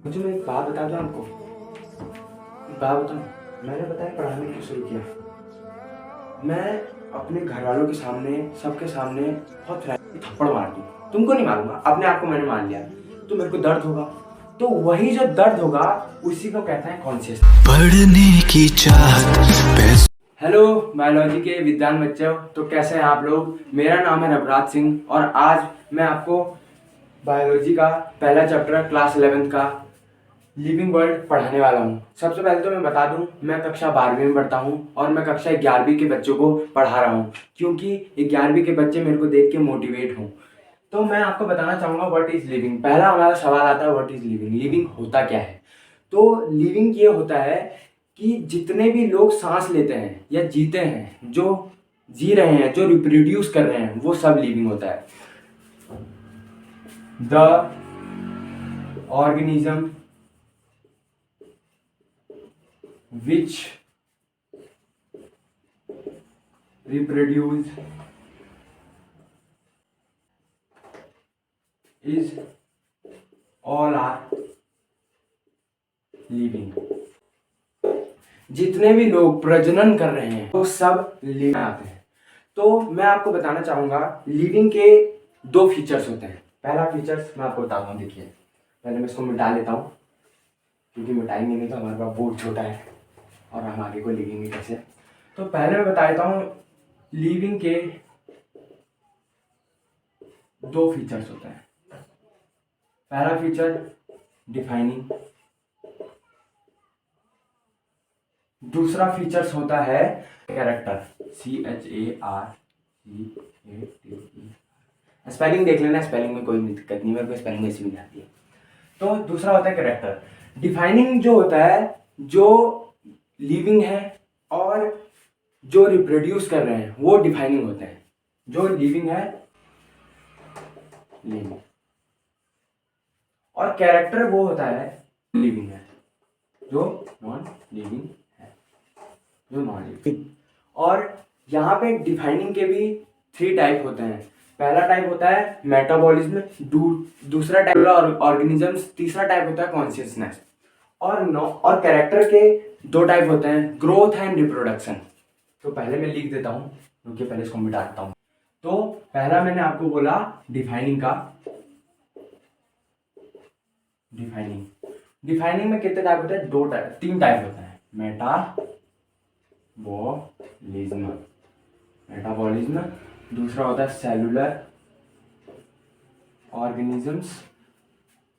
मुझे मैं एक बात बता दूं आपको, एक बात बताऊं। मैंने बताया पढ़ाने क्यों शुरू किया। मैं अपने घर वालों के सामने, सबके सामने बहुत थप्पड़ मार दूं, तुमको नहीं मारूंगा, अपने आप को मैंने मान लिया। तो मेरे को दर्द होगा, तो वही जो दर्द होगा उसी को कहते हैं कॉन्शियस पढ़ने की चाहत। हेलो बायोलॉजी के विद्वान बच्चों, तो कैसे हैं आप लोग। मेरा नाम है रवराज सिंह और आज मैं आपको बायोलॉजी का पहला चैप्टर क्लास 11th का लिविंग वर्ल्ड पढ़ाने वाला हूँ। सबसे पहले तो मैं बता दूँ, मैं कक्षा 12वीं में पढ़ता हूँ और मैं कक्षा 11वीं के बच्चों को पढ़ा रहा हूँ, क्योंकि 11वीं के बच्चे मेरे को देख के मोटिवेट हों। तो मैं आपको बताना चाहूँगा व्हाट इज़ लिविंग। पहला हमारा सवाल आता है व्हाट इज़ लिविंग। लिविंग होता क्या है। तो लिविंग ये होता है कि जितने भी लोग सांस लेते हैं या जीते हैं, जो जी रहे हैं, जो रिप्रोड्यूस कर रहे हैं, वो सब लिविंग होता है। The organism which reproduce is all are living। जितने भी लोग प्रजनन कर रहे हैं वो सब लिविंग आते हैं। तो मैं आपको बताना चाहूंगा लिविंग के दो फीचर्स होते हैं। पहला फीचर्स मैं आपको बताता हूँ, देखिए पहले मैं इसको मिटा लेता हूँ, क्योंकि मिटाएंगे नहीं तो हमारे पास बोर्ड छोटा है और हम आगे को लिखेंगे कैसे। तो पहले मैं बता देता हूँ लिविंग के दो फीचर्स होते हैं। पहला फीचर डिफाइनिंग, दूसरा फीचर्स होता है कैरेक्टर, CHARCATE। स्पेलिंग देख लेना, स्पेलिंग में कोई दिक्कत नहीं, मेरे को स्पेलिंग ऐसी भी नहीं आती है। तो दूसरा होता है कैरेक्टर। डिफाइनिंग जो होता है, जो लिविंग है और जो रिप्रोड्यूस कर रहे हैं वो डिफाइनिंग होते हैं। जो लिविंग है लिविंग, और कैरेक्टर वो होता है लिविंग है, जो नॉन लिविंग है, जो नॉन लिविंग। और यहाँ पे डिफाइनिंग के भी 3 टाइप होते हैं। पहला टाइप होता है मेटाबॉलिज्म, दूसरा टाइप ऑर्गेनिजम्स, तीसरा टाइप होता है कॉन्शियसनेस। और कैरेक्टर के 2 टाइप होते हैं, ग्रोथ एंड रिप्रोडक्शन। तो पहले मैं लिख देता हूँ, क्योंकि पहले इसको मिटाता हूँ। तो पहला मैंने आपको बोला डिफाइनिंग का। डिफाइनिंग में कितने टाइप होते हैं, 3 टाइप होते हैं। मेटाबॉलिज्म, दूसरा होता है सेलुलर ऑर्गेनिजम्स,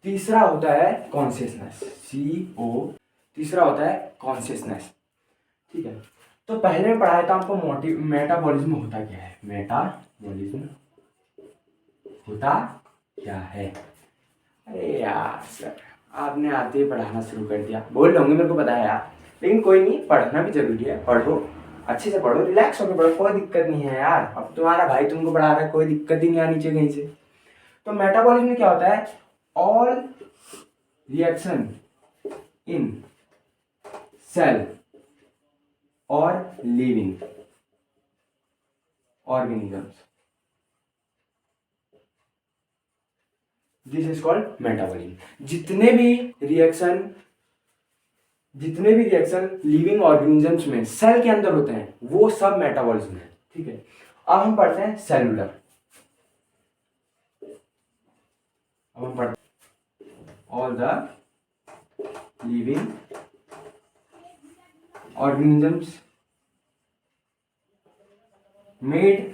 तीसरा होता है कॉन्शियसनेस, तीसरा होता है कॉन्शियसनेस। ठीक है, तो पहले मैं पढ़ाया था आपको मेटाबॉलिज्म होता क्या है। मेटाबॉलिज्म होता क्या है। अरे यार सर, आपने आते ही पढ़ाना शुरू कर दिया। बोल रहे होंगे मेरे को पता है यार, लेकिन कोई नहीं, पढ़ना भी जरूरी है। पढ़ो, अच्छे से पढ़ो, रिलैक्स होकर पढ़ो, कोई दिक्कत नहीं है यार। अब तुम्हारा भाई तुमको पढ़ा रहा है, कोई दिक्कत ही नहीं आनी चाहिए कहीं से। तो मेटाबॉलिज्म में क्या होता है, ऑल रिएक्शन इन सेल और living organisms, this is called metabolism. जितने भी रिएक्शन लिविंग ऑर्गेनिजम्स में सेल के अंदर होते हैं वो सब मेटाबॉलिज्म है। ठीक है, अब हम पढ़ते हैं सेलुलर। अब हम पढ़ते हैं all the living organisms made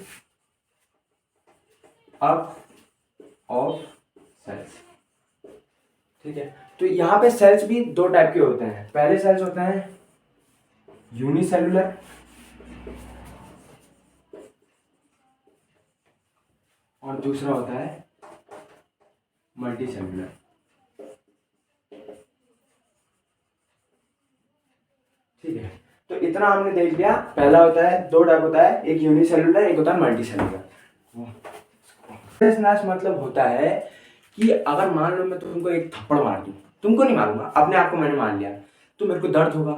up of cells. ठीक है, तो यहाँ पे सेल्स भी 2 टाइप के होते हैं। पहले सेल्स होते हैं यूनिसेलुलर और दूसरा होता है मल्टीसेलुलर। ठीक है, तो इतना हमने देख लिया। पहला होता है, 2 टाइप होता है, एक यूनिसेलुलर, एक होता है मल्टीसेलुलर। मतलब होता है कि अगर मान लो मैं तुमको एक थप्पड़ मार दूं, तुमको नहीं मारूंगा, अपने आप को मैंने मान लिया, तो मेरे को दर्द होगा।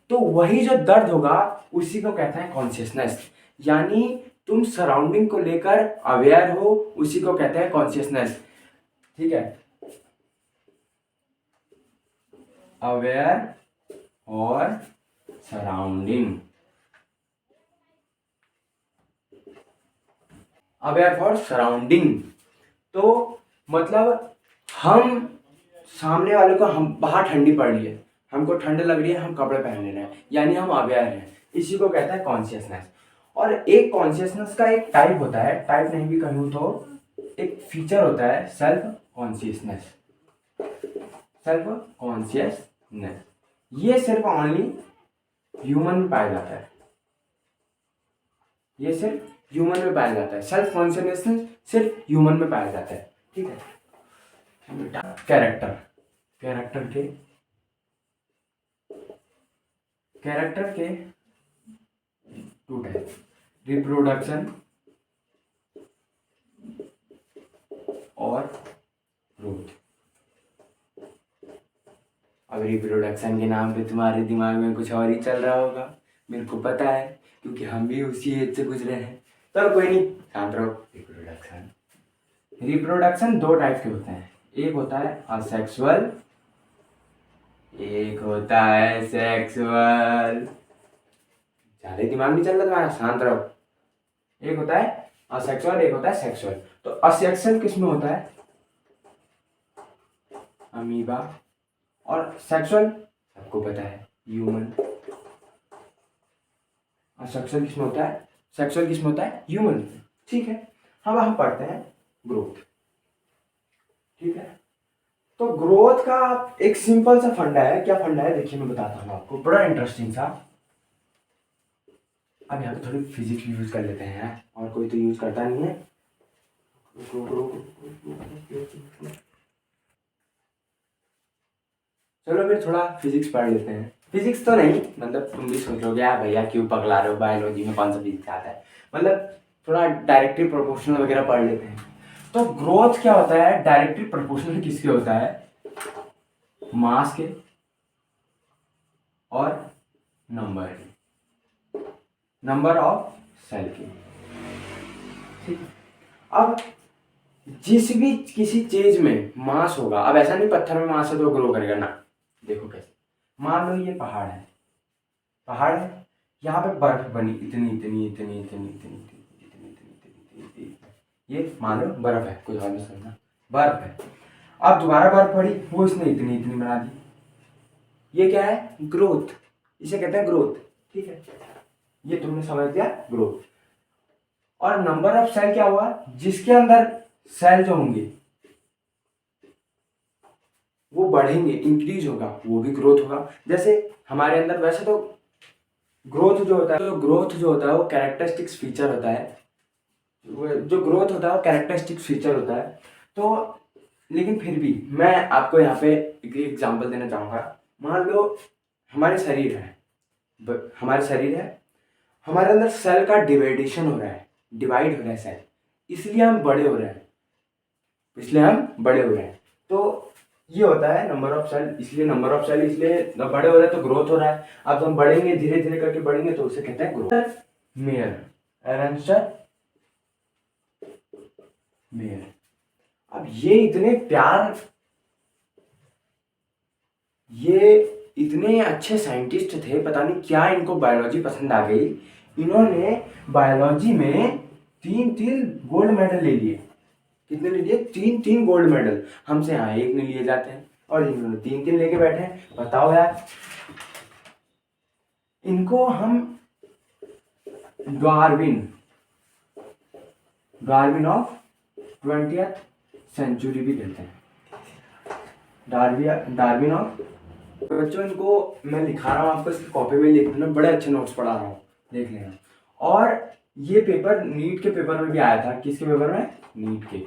तो वही जो दर्द होगा उसी को कहते हैं कॉन्शियसनेस। यानी तुम सराउंडिंग को लेकर अवेयर हो, उसी को कहते हैं कॉन्शियसनेस। ठीक है, अवेयर और सराउंडिंग, अवेयर फॉर सराउंडिंग। तो मतलब हम सामने वाले को, हम बाहर ठंडी पड़ रही है, हमको ठंड लग रही है, हम कपड़े पहन ले रहे हैं, यानी हम अवेयर हैं। इसी को कहता है कॉन्शियसनेस। और एक कॉन्शियसनेस का एक टाइप होता है, टाइप नहीं भी कहूँ तो एक फीचर होता है सेल्फ कॉन्शियसनेस। सेल्फ कॉन्शियसनेस ये सिर्फ ओनली ह्यूमन में पाया जाता है, ये सिर्फ ह्यूमन में पाया जाता है। सेल्फ कॉन्शियसनेस सिर्फ ह्यूमन में पाया जाता है, ठीक है। कैरेक्टर, कैरेक्टर के टू टाइप, रिप्रोडक्शन और ग्रोथ। अब रिप्रोडक्शन के नाम पे तुम्हारे दिमाग में कुछ और ही चल रहा होगा, मेरे को पता है, क्योंकि हम भी उसी एज से गुजरे हैं। चलो कोई नहीं, शांत रहो। रिप्रोडक्शन दो टाइप के होते हैं, एक होता है असेक्सुअल, एक होता है सेक्सुअल। ज्यादा दिमाग नहीं चल रहा तुम्हारा, शांत रहो। एक होता है असेक्सुअल, एक होता है सेक्सुअल। तो असेक्सुअल किसमें होता है? अमीबा। और सेक्सुअल सबको पता है, ह्यूमन। असेक्सुअल किसमें होता है? सेक्सुअल किसमें होता है? ह्यूमन। ठीक है, अब हम पढ़ते हैं ग्रोथ। ठीक है, तो ग्रोथ का एक सिंपल सा फंडा है। क्या फंडा है देखिए, मैं बताता हूँ आपको, बड़ा इंटरेस्टिंग सा। अब यहाँ पे थोड़ी फिजिक्स यूज कर लेते हैं, और कोई तो यूज करता नहीं है। चलो फिर थोड़ा फिजिक्स पढ़ लेते हैं। फिजिक्स तो नहीं, मतलब तुम भी सोचोगे यार भैया क्यों पगला रहे हो, बायोलॉजी में कौन सा फिजिक्स आता है। मतलब थोड़ा डायरेक्टली प्रोपोर्शनल वगैरह पढ़ लेते हैं। तो ग्रोथ क्या होता है? डायरेक्टली प्रोपोर्शनल किसके होता है? मास के और नंबर ऑफ सेल के। ठीक, अब जिस भी किसी चीज में मास होगा, अब ऐसा नहीं पत्थर में मास है तो ग्रो करेगा ना। देखो कैसे, मान लो ये पहाड़ है, यहाँ पे बर्फ बनी इतनी इतनी इतनी इतनी इतनी इतनी इतनी इतनी इतनी, ये मान लो बर्फ है, कोई और नहीं समझना, बर्फ है। अब दोबारा बर्फ पड़ी, वो इसने इतनी इतनी बना दी। ये क्या है? ग्रोथ। इसे कहते हैं ग्रोथ। ठीक है, ये तुमने समझ दिया, ग्रोथ। और नंबर ऑफ सेल क्या हुआ? जिसके अंदर सेल जो होंगे वो बढ़ेंगे, इंक्रीज होगा, वो भी ग्रोथ होगा। जैसे हमारे अंदर वैसे तो ग्रोथ जो होता है, वो कैरेक्टरिस्टिक्स फीचर होता है। जो ग्रोथ होता है वो कैरेक्टरिस्टिक्स फीचर होता है। तो लेकिन फिर भी मैं आपको यहाँ पे एक एग्जांपल देना चाहूँगा। मान लो हमारे शरीर है, हमारे अंदर सेल का डिवाइडेशन हो रहा है, डिवाइड हो रहा है सेल, इसलिए हम बड़े हो रहे हैं। तो ये होता है नंबर ऑफ सेल, इसलिए बड़े हो रहे हैं तो ग्रोथ हो रहा है। अब हम बढ़ेंगे, धीरे धीरे करके बढ़ेंगे, तो उसे कहते हैं ग्रोथ। मेयर। अब ये इतने अच्छे साइंटिस्ट थे, पता नहीं क्या इनको बायोलॉजी पसंद आ गई। इन्होंने बायोलॉजी में 3 गोल्ड मेडल ले लिए। कितने ले लिए? 3 गोल्ड मेडल। हमसे यहाँ एक नहीं लिए जाते हैं, और इन्होंने 3 लेके बैठे हैं। बताओ यार, इनको हम डार्विन ऑफ 20th सेंचुरी भी देते हैं। Darwin of. बच्चों, इनको मैं लिखा रहा हूँ, आपको इसकी कॉपी में लिख लेना, बड़े अच्छे नोट्स पढ़ा रहा हूँ, देख लेना। और ये पेपर नीट के पेपर में भी आया था। किसके पेपर में? नीट के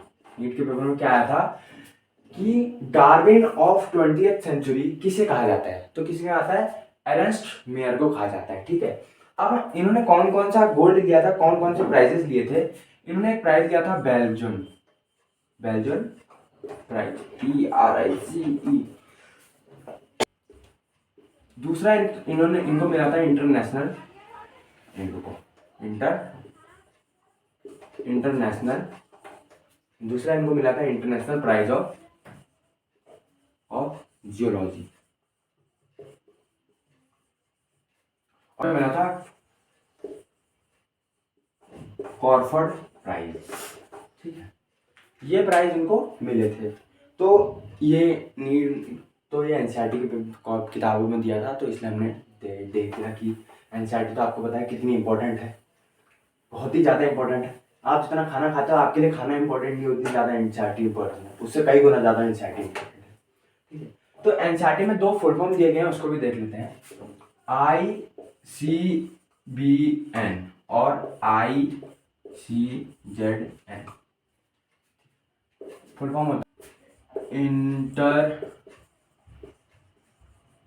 पेपर में क्या आया था कि डार्विन ऑफ 20th सेंचुरी किसे कहा जाता है? तो किसे कहा जाता है? एरनस्ट मेयर को कहा जाता है। ठीक है, अब इन्होंने कौन कौन सा गोल्ड लिया था, कौन कौन से प्राइजेस लिए थे? इन्होंने एक प्राइज लिया था बेल्जियम प्राइज, PRICE। दूसरा इनको मिला था इंटरनेशनल, दूसरा इनको मिला था इंटरनेशनल प्राइज ऑफ जियोलॉजी। और बना था कॉर्फर्ड प्राइज। ठीक है, ये प्राइज इनको मिले थे। तो ये नीड तो ये एनसीईआरटी की किताबों में दिया था, तो इसलिए हमने देख लिया कि एनसीईआरटी तो आपको पता है कितनी इंपॉर्टेंट है, बहुत ही ज़्यादा इंपॉर्टेंट है। आप जितना खाना खाते हो आपके लिए खाना इंपॉर्टेंट नहीं, उतनी ज़्यादा एनसीईआरटी इंपॉर्टेंट है, उससे कई गुना ज़्यादा एनसीईआरटी इंपॉर्टेंट है। ठीक है, तो एनसीईआरटी में 2 फुल फॉर्म दिए गए हैं, उसको भी देख लेते हैं। ICBN और ICZN। फुल फॉर्म होता है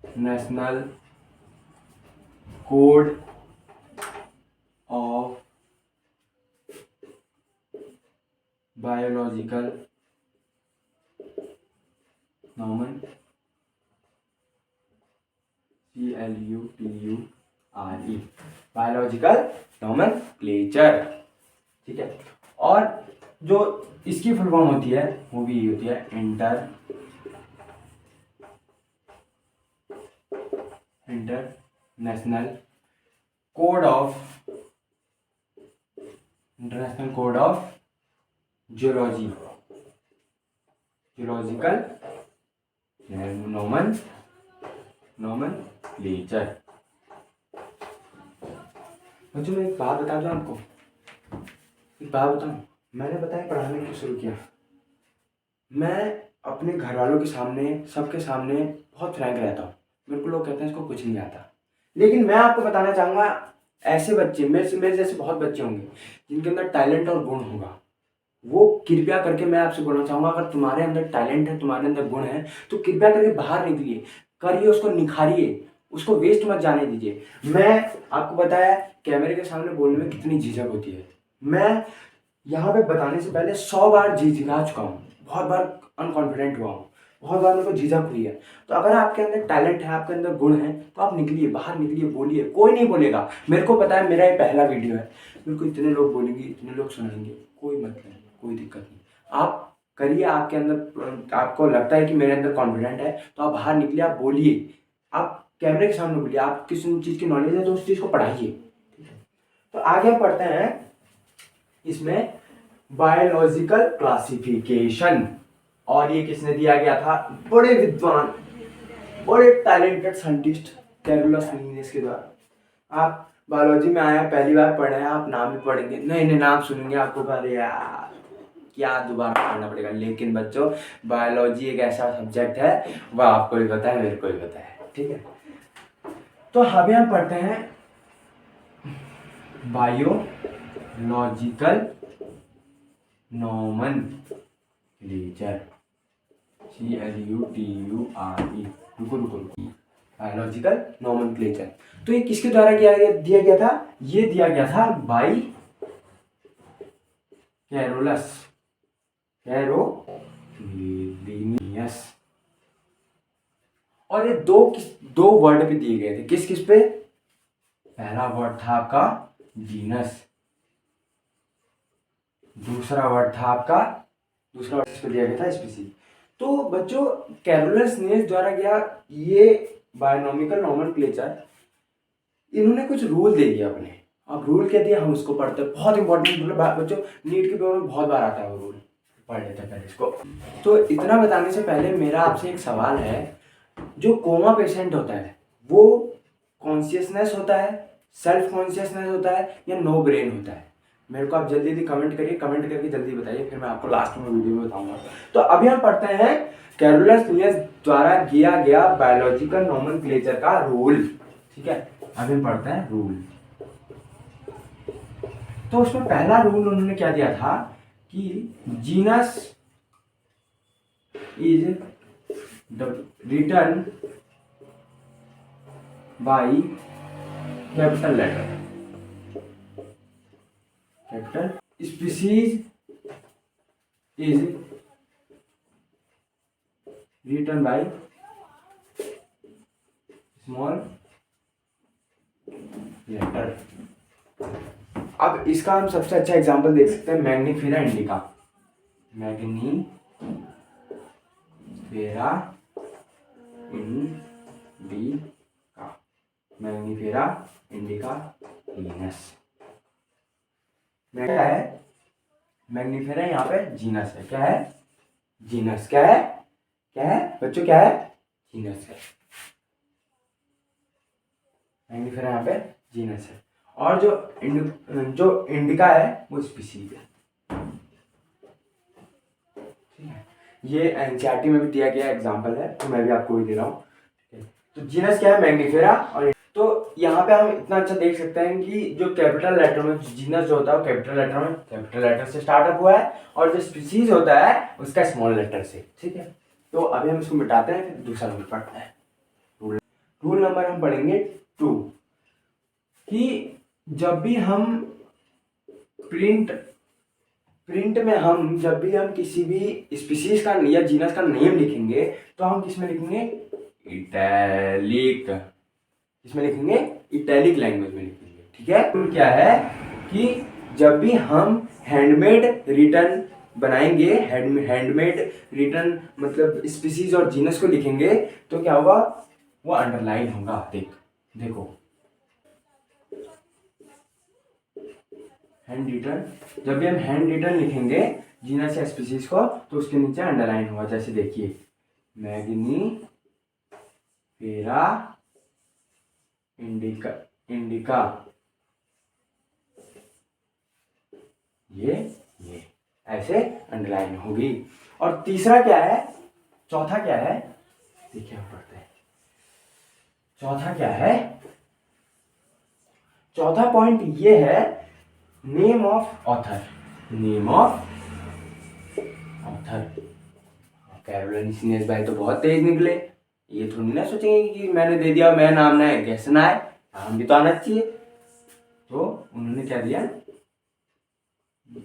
international code of biological नॉमन CLUTURE biological nomenclature. ठीक है, और जो इसकी फुल फॉर्म होती है वो भी होती है international code of geological nomenclature. बच्चों मैं एक बात बता दूं आपको, एक बात बताऊं, मैंने बताया पढ़ाने क्यों शुरू किया। मैं अपने घर वालों के सामने, सबके सामने बहुत फ्रैंक रहता हूँ। मेरे को लोग कहते हैं इसको कुछ नहीं आता, लेकिन मैं आपको बताना चाहूँगा ऐसे बच्चे मेरे जैसे बहुत बच्चे होंगे जिनके अंदर टैलेंट और गुण होगा। वो कृपया करके मैं आपसे बोलना चाहूँगा, अगर तुम्हारे अंदर टैलेंट है, तुम्हारे अंदर गुण है, तो कृपया करके बाहर निकलिए, करिए, उसको निखारिए, उसको वेस्ट मत जाने दीजिए। मैं आपको बताया कैमरे के सामने बोलने में कितनी झिझक होती है। मैं यहाँ पे बताने से पहले 100 बार झिझका चुका हूँ, बहुत बार अनकॉन्फिडेंट हुआ हूँ, बहुत बार मेरे को झिझक हुई है। तो अगर आपके अंदर टैलेंट है, आपके अंदर गुण है, तो आप निकलिए, बाहर निकलिए, बोलिए, कोई नहीं बोलेगा। मेरे को पता है मेरा ये पहला वीडियो है, मेरे को इतने लोग बोलेंगे, इतने लोग सुनाएंगे, कोई मतलब नहीं, कोई दिक्कत नहीं। आप करिए, आपके अंदर आपको लगता है कि मेरे अंदर कॉन्फिडेंट है, तो आप बाहर निकलिए, आप बोलिए, आप कैमरे के सामने बोलिए, आप किस चीज़ की नॉलेज है तो उस चीज़ को पढ़ाइए। ठीक है, तो आगे पढ़ते हैं इसमें बायोलॉजिकल क्लासिफिकेशन। और ये किसने दिया गया था, बड़े विद्वान, बड़े टैलेंटेड साइंटिस्ट कैरोलस लीनियस के द्वारा। आप बायोलॉजी में आया, पहली बार पढ़े हैं, आप नाम भी पढ़ेंगे, नए नए नाम सुनेंगे, आपको अरे यार क्या दोबारा पढ़ना पड़ेगा। लेकिन बच्चों बायोलॉजी एक ऐसा सब्जेक्ट है, वह आपको भी पता है, मेरे को भी पता है। ठीक है, तो अभी हम पढ़ते हैं बायोलॉजिकल नॉमेनक्लेचर CLUTURE। रुको बायोलॉजिकल नॉमेनक्लेचर। तो ये किसके द्वारा दिया गया था, ये दिया गया था बाई कैरोलिनियस। और ये दो वर्ड पे दिए गए थे, किस किस पे। पहला वर्ड था आपका जीनस, दूसरा वर्ड पे दिया गया था स्पीसीज। तो बच्चों कैरोलस लीनियस द्वारा गया ये बायोनॉमिकल नॉमेनक्लेचर, इन्होंने कुछ रूल दे दिया अपने। अब रूल क्या दिया हम उसको पढ़ते हैं, बहुत इंपॉर्टेंट रूल है बच्चों, नीट के पेपर में बहुत बार आता है वो रूल, पढ़ लेते हैं पहले इसको। तो इतना बताने से पहले मेरा आपसे एक सवाल है, जो कोमा पेशेंट होता है वो कॉन्शियसनेस होता है, सेल्फ कॉन्शियसनेस होता है, या नो ब्रेन होता है। मेरे को आप जल्दी जल्दी कमेंट करिए, कमेंट करके जल्दी बताइए, फिर मैं आपको लास्ट में वीडियो में बताऊंगा। तो अभी हम पढ़ते हैं कैरोलस लीनियस द्वारा किया गया बायोलॉजिकल नॉमेनक्लेचर का रूल। ठीक है, अभी हम पढ़ते हैं रूल। तो उसमें पहला रूल उन्होंने क्या दिया था कि genus is written by capital letter, capital. Species is written by small letter. अब इसका हम सबसे अच्छा एग्जांपल देख सकते हैं Mangifera indica, Mangifera indica. Mangifera indica genus. क्या है? मैग्नीफेरा यहाँ पे जीनस है। क्या है? जीनस। क्या है? क्या है बच्चों? क्या है? जीनस है। मैग्नीफेरा यहाँ पे जीनस है। और जो इंडिका है वो स्पीशीज है। ठीक है, ये एनसीईआरटी में भी दिया गया एग्जांपल है, तो मैं भी आपको ही दे रहा हूँ। तो जीनस क्या है? मैग्नीफेरा। और तो यहाँ पे हम इतना अच्छा देख सकते हैं कि जो कैपिटल लेटर में जीनस जो होता है वो कैपिटल लेटर से स्टार्टअप हुआ है, और जो स्पीशीज होता है उसका स्मॉल लेटर से। ठीक है, तो अभी हम इसको मिटाते हैं, फिर दूसरा नंबर पढ़ते हैं। रूल नंबर हम पढ़ेंगे 2 कि जब भी हम प्रिंट में जब भी हम किसी भी स्पीशीज का या जीनस का नेम लिखेंगे तो हम किस में लिखेंगे? इटैलिक। किसमें लिखेंगे? इटैलिक लैंग्वेज में लिखेंगे। ठीक है, तो क्या है कि जब भी हम हैंडमेड रिटर्न बनाएंगे, हैंडमेड रिटर्न मतलब स्पीशीज और जीनस को लिखेंगे तो क्या होगा? वो अंडरलाइन होगा। देखो हैंड रिटर्न, जब भी हम हैंड रिटर्न लिखेंगे जीनस या स्पीशीज को तो उसके नीचे अंडरलाइन होगा। जैसे देखिए मैग्नीफेरा इंडिका ये ऐसे अंडरलाइन होगी। और तीसरा क्या है? चौथा क्या है? देखिए हम पढ़ते हैं। चौथा क्या है? चौथा पॉइंट ये है नेम ऑफ ऑथर। कैरोलिन भाई तो बहुत तेज निकले, ये थोड़ी ना सोचेंगे कि मैंने दे दिया, मैं नाम ना है कैसे ना है, नाम भी तो आना चाहिए। तो उन्होंने क्या दिया?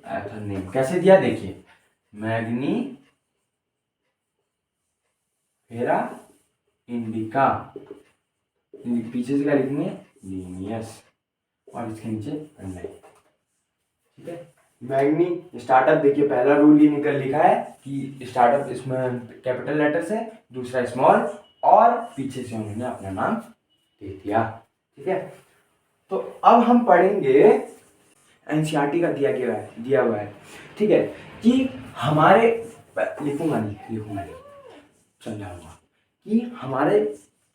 Author name. कैसे दिया? देखिए मैग्नीफेरा इंडिका, पीछे से क्या लिखेंगे? लीनियस, और इसके नीचे अंडरलाइन। ठीक है, मैग्नी स्टार्टअप। देखिए पहला रूल ये लिखा है कि स्टार्टअप इसमें कैपिटल लेटर से, दूसरा स्मॉल, और पीछे से उन्होंने अपना नाम दे दिया। ठीक है, तो अब हम पढ़ेंगे एनसीईआरटी का दिया हुआ है। ठीक है, कि हमारे लिखूंगा नहीं चल जाऊंगा कि हमारे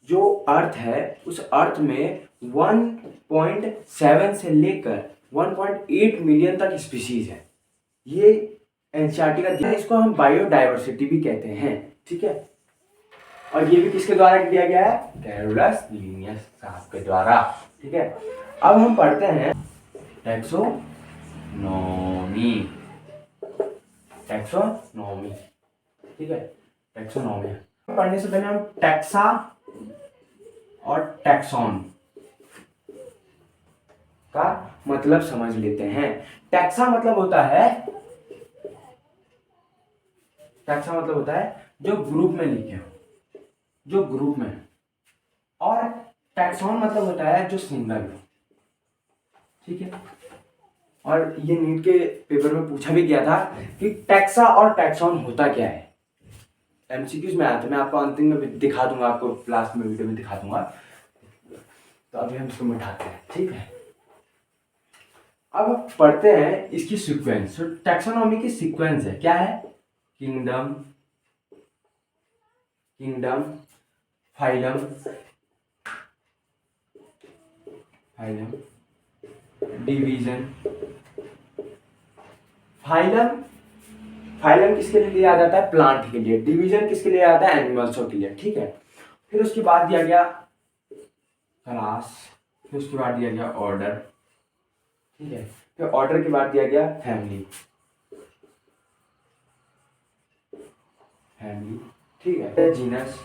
जो अर्थ है उस अर्थ में 1.7 से लेकर 1.8 मिलियन तक स्पीशीज है। ये एनसीईआरटी का दिया, इसको हम बायोडाइवर्सिटी भी कहते हैं। ठीक है, और ये भी किसके द्वारा दिया गया है? कैरोलस लीनियस साहब के द्वारा। ठीक है, अब हम पढ़ते हैं टैक्सोनॉमी। ठीक है, टैक्सोनॉमी पढ़ने से पहले हम टैक्सा और टैक्सॉन का मतलब समझ लेते हैं। टैक्सा मतलब होता है जो ग्रुप में लिखे हो, जो ग्रुप में, और टैक्सॉन मतलब होता है जो सिंगल हो। ठीक है, और ये नीट के पेपर में पूछा भी गया था कि टैक्सा और टैक्सॉन होता क्या है। एमसीक्यूज में आया था, मैं आपको अंतिम में दिखा दूंगा, आपको लास्ट में वीडियो में दिखा दूंगा। तो अभी हम इसको मिटाते हैं। ठीक है, अब पढ़ते हैं इसकी सीक्वेंस। तो टैक्सोनॉमी की सीक्वेंस है, क्या है? Kingdom, phylum, division. फाइलम किसके लिए लिया जाता है? प्लांट के लिए। डिवीजन किसके लिए आता है? एनिमल्सों के लिए। ठीक है, फिर उसके बाद दिया गया क्लास, फिर उसके बाद दिया गया ऑर्डर। ठीक है, फिर ऑर्डर के बाद दिया गया फैमिली। ठीक है, जीनस,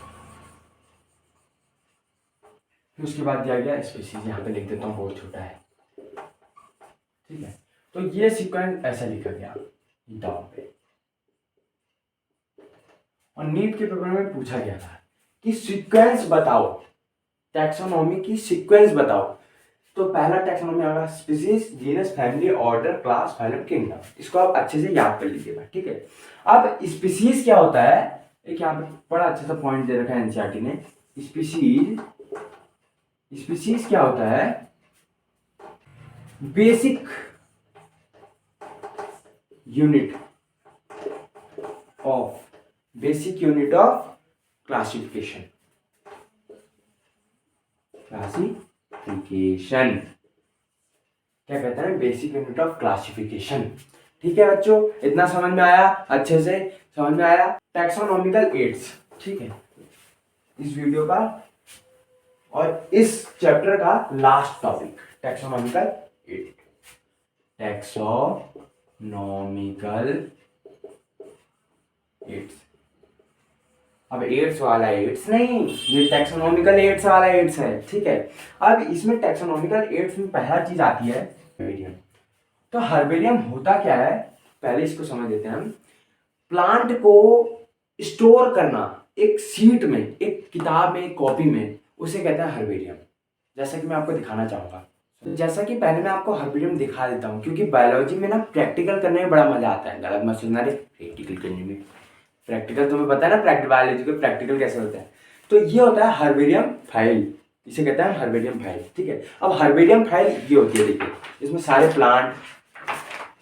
फिर उसके बाद दिया गया स्पीशीज। यहाँ पे लिख देता हूँ, बहुत छोटा है। ठीक है, तो ये सीक्वेंस ऐसा लिखा गया डाउन पे, और नीट के पेपर में पूछा गया था कि सीक्वेंस बताओ, टैक्सोनॉमी की सीक्वेंस बताओ। तो पहला टैक्सोनॉमी आएगा species, genus, family, order, class, phylum, kingdom. इसको आप अच्छे से याद कर लीजिएगा। ठीक है, अब स्पीशीज क्या होता है? एक यहाँ पे बड़ा अच्छा सा पॉइंट दे रखा है एनसीईआरटी ने। स्पीशीज स्पीसीज क्या होता है? Basic unit of classification. क्या कहते हैं? Basic unit of classification. ठीक है बच्चों, इतना समझ में आया? अच्छे से समझ में आया? टैक्सोनॉमिकल एड्स, ठीक है, इस वीडियो का और इस चैप्टर का last topic taxonomical aid. Taxonomical aids. अब एड्स वाला एड्स नहीं, ये टैक्सोनॉमिकल एड्स वाला एड्स है, ठीक है। अब इसमें टैक्सोनॉमिकल एड्स में पहला चीज आती है हर्बेरियम। तो हर्बेरियम होता क्या है, पहले इसको समझ लेते हैं हम। प्लांट को स्टोर करना एक सीट में, एक किताब में, एक कॉपी में, उसे कहते हैं हर्बेरियम। जैसा कि मैं आपको दिखाना चाहूंगा, जैसा कि पहले मैं आपको हर्बेरियम दिखा देता हूँ, क्योंकि बायोलॉजी में ना प्रैक्टिकल करने में बड़ा मजा आता है। गलत मत सुनना रे, प्रैक्टिकल करने में, प्रैक्टिकल तुम्हें पता है ना, बायोलॉजी का प्रैक्टिकल कैसे होता है। तो ये होता है हर्बेरियम फाइल, इसे कहते हैं हर्बेरियम फाइल, ठीक है। अब हर्बेरियम फाइल ये होती है, देखिए इसमें सारे प्लांट,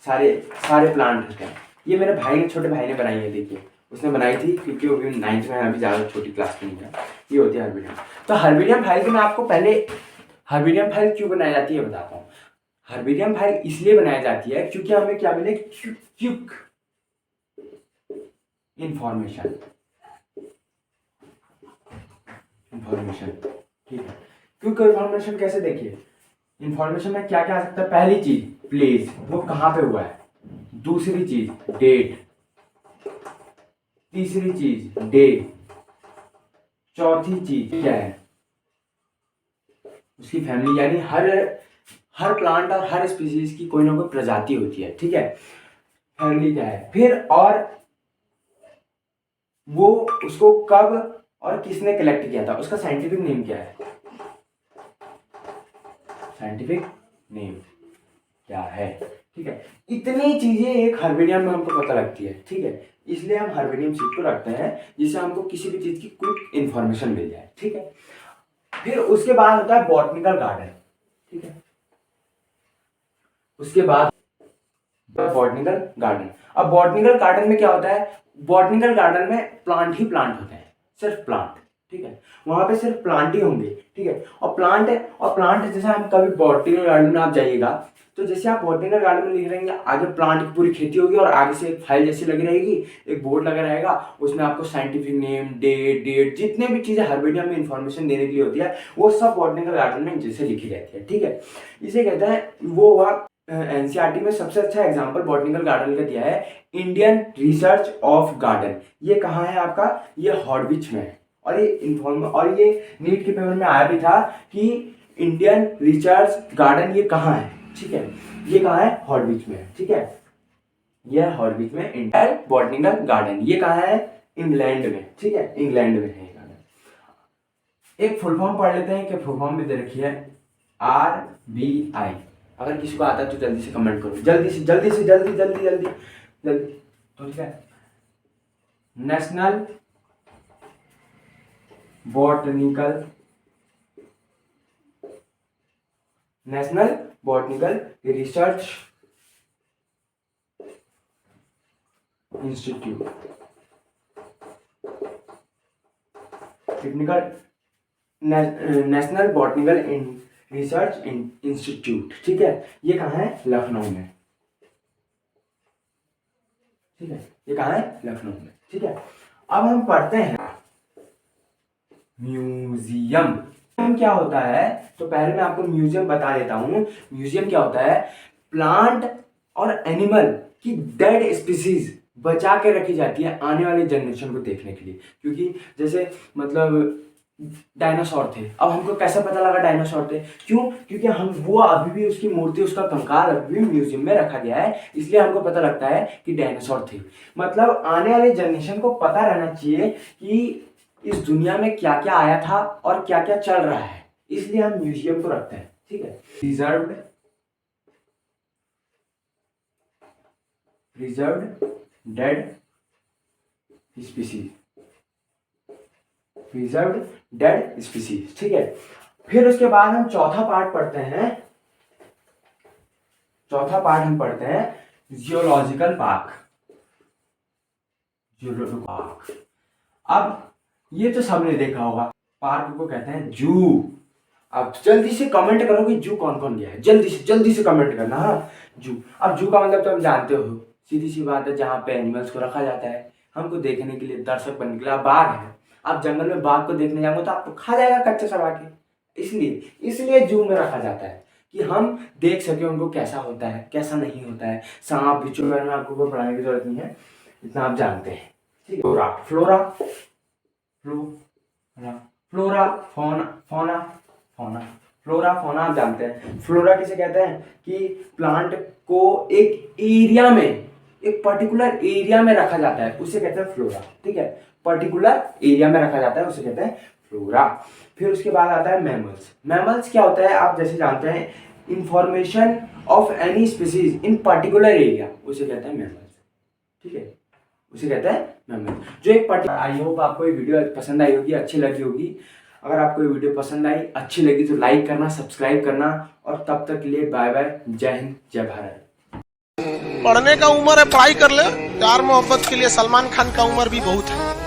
सारे प्लांट होते हैं। ये मेरे भाई ने, छोटे भाई ने बनाई है, देखिए उसने बनाई थी, क्योंकि वो भी 9th में है, अभी ज़्यादा छोटी क्लास में नहीं है। ये होती है हर्बेरियम। तो हर्बेरियम फाइल की मैं आपको पहले हर्बेरियम फाइल क्यों बनाई जाती है बताता हूँ। हर्बेरियम फाइल इसलिए बनाई जाती है क्योंकि हमें क्या मिले, क्विक इंफॉर्मेशन, ठीक है। क्विक इंफॉर्मेशन कैसे, देखिए इंफॉर्मेशन में क्या क्या आ सकता है। पहली चीज प्लेस, वो कहाँ पे हुआ है। दूसरी चीज डेट, तीसरी चीज डे, चौथी चीज क्या है, उसकी फैमिली, यानी हर प्लांट और हर स्पीसीज की कोई ना कोई प्रजाति होती है, ठीक है। फैमिली क्या है, फिर और वो उसको कब और किसने कलेक्ट किया था, उसका साइंटिफिक नेम क्या है, साइंटिफिक नेम क्या है, ठीक है। इतनी चीजें एक हर्बेरियम में हमको पता लगती है, ठीक है। इसलिए हम हर्बेरियम शीट को रखते हैं, जिससे हमको किसी भी चीज की क्विक इंफॉर्मेशन मिल जाए, ठीक है। फिर उसके बाद होता है बॉटनिकल गार्डन, ठीक है। उसके बाद बॉटनिकल गार्डन। अब बॉटनिकल गार्डन में क्या होता है, बॉटनिकल गार्डन में प्लांट ही प्लांट होते हैं, सिर्फ प्लांट, ठीक है। वहां पे सिर्फ प्लांट ही होंगे, ठीक है। और प्लांट जैसे हम कभी बॉटनिकल गार्डन में आप जाइएगा, तो जैसे आप बॉटनिकल गार्डन में लिख रहेंगे, आगे प्लांट की पूरी खेती होगी और आगे से एक फाइल जैसी लगी रहेगी, एक बोर्ड लगा रहेगा, उसमें आपको साइंटिफिक नेम, डेट, जितने भी चीजें हर्बेरियम में इंफॉर्मेशन देने के लिए होती है, वो सब बॉटनिकल गार्डन में जैसे लिखी रहती है, ठीक है। इसे कहते हैं, वो हुआ एनसीईआरटी में सबसे अच्छा एग्जांपल बॉटनिकल गार्डन का दिया है, इंडियन रिसर्च ऑफ गार्डन। ये कहाँ है आपका, ये हॉर्विच में है। और ये नीट के पेपर में आया भी था कि इंडियन रिसर्च गार्डन ये कहाँ है, ठीक है। ये कहाँ है, हॉर्विच में है, ठीक है। ये हॉर्विच में इंडियन बॉटनिकल गार्डन, ये कहाँ है, इंग्लैंड में, ठीक है, इंग्लैंड में है गार्डन। एक फुल फॉर्म पढ़ लेते हैं, कि फुल फॉर्म भी दे रखी है, RBI। अगर किसी को आता है तो जल्दी से कमेंट करो, जल्दी, तो ठीक है। National botanical research institute, national botanical research institute, ठीक है। ये कहाँ है, लखनऊ में, ठीक है। ये कहाँ है, लखनऊ में, ठीक है। अब हम पढ़ते हैं म्यूजियम। क्या होता है, तो पहले मैं आपको म्यूजियम बता देता हूं। म्यूजियम क्या होता है, प्लांट और एनिमल की डेड स्पीसीज बचा के रखी जाती है आने वाले जनरेशन को देखने के लिए। क्योंकि जैसे मतलब डायनासोर थे, अब हमको कैसे पता लगा डायनासोर थे, क्यों, क्योंकि हम वो अभी भी उसकी मूर्ति, उसका कंकाल अभी भी म्यूजियम में रखा गया है, इसलिए हमको पता लगता है कि डायनासोर थे। मतलब आने वाले जनरेशन को पता रहना चाहिए कि इस दुनिया में क्या क्या आया था और क्या क्या चल रहा है, इसलिए हम म्यूजियम को रखते हैं, ठीक है। रिजर्व्ड डेड स्पीसीज, ठीक है। फिर उसके बाद हम चौथा पार्ट पढ़ते हैं। चौथा पार्ट हम पढ़ते हैं जियोलॉजिकल पार्क। जियोलॉजिकल पार्क, अब ये तो सबने देखा होगा, पार्क को कहते हैं जू। अब जल्दी से कमेंट करो कि जू कौन कौन गया है, जल्दी से कमेंट करना। हाँ, जू। अब जू का मतलब तो आप जानते हो, सीधी सी बात है, जहाँ पे एनिमल्स को रखा जाता है हमको देखने के लिए, दर्शक बनने के लिए। अब बाघ है, आप जंगल में बाघ को देखने जाओगे तो आपको खा जाएगा कच्चा चबा के। इसलिए जू में रखा जाता है कि हम देख सके उनको कैसा होता है कैसा नहीं होता है। सांप बिच्छू के बारे में आपको कोई पढ़ाने की जरूरत नहीं है, इतना आप जानते हैं। ठीक है। Flora flora flora fauna fauna fauna flora fauna आप जानते हैं। फ्लोरा किसे कहते हैं कि प्लांट को एक एरिया में, एक पर्टिकुलर एरिया में रखा जाता है, उसे कहते हैं फ्लोरा। ठीक है, पर्टिकुलर एरिया में रखा जाता है, उसे कहते हैं फ्लोरा। फिर उसके बाद आता है मैमल्स। मैमल्स क्या होता है आप जैसे जानते हैं, information of any species in particular area, उसे कहते हैं मैमल्स। ठीक है, उसे कहते हैं मैमल्स। जो एक पर्टिकुलर, आई होप आपको ये वीडियो पसंद आई होगी, अच्छी लगी होगी। अगर आपको ये वीडियो पसंद आई, अच्छी लगी तो लाइक करना, सब्सक्राइब करना, और तब तक के लिए बाय बाय, जय हिंद, जय भारत। पढ़ने का उम्र है, पढ़ाई कर ले। प्यार मोहब्बत के लिए सलमान खान का उम्र भी बहुत है।